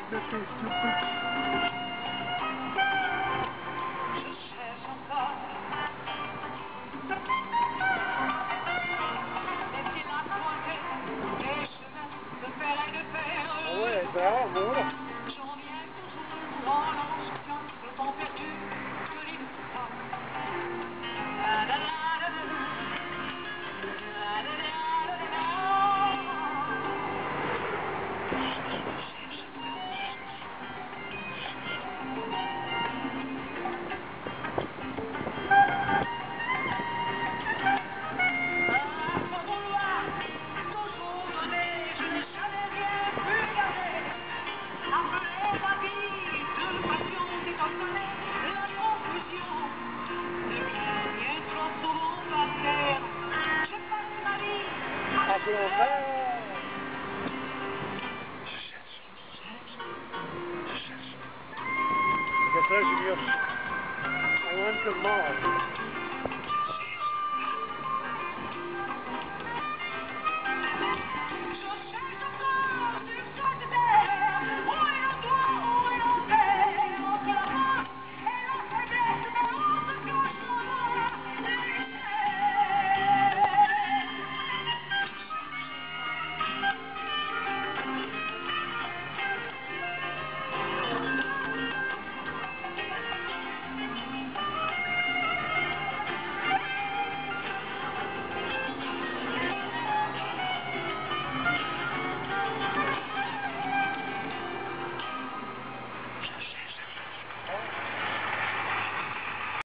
Je cherche encore des fils à croiser, des chemins de fer et de fer. Ah ouais, ça, bon. J'en viens toujours en lançant le temps perdu que les pas. La la la la la la la la la la. Un peu l'enfer. Je cherche. Junior. I want to Mars.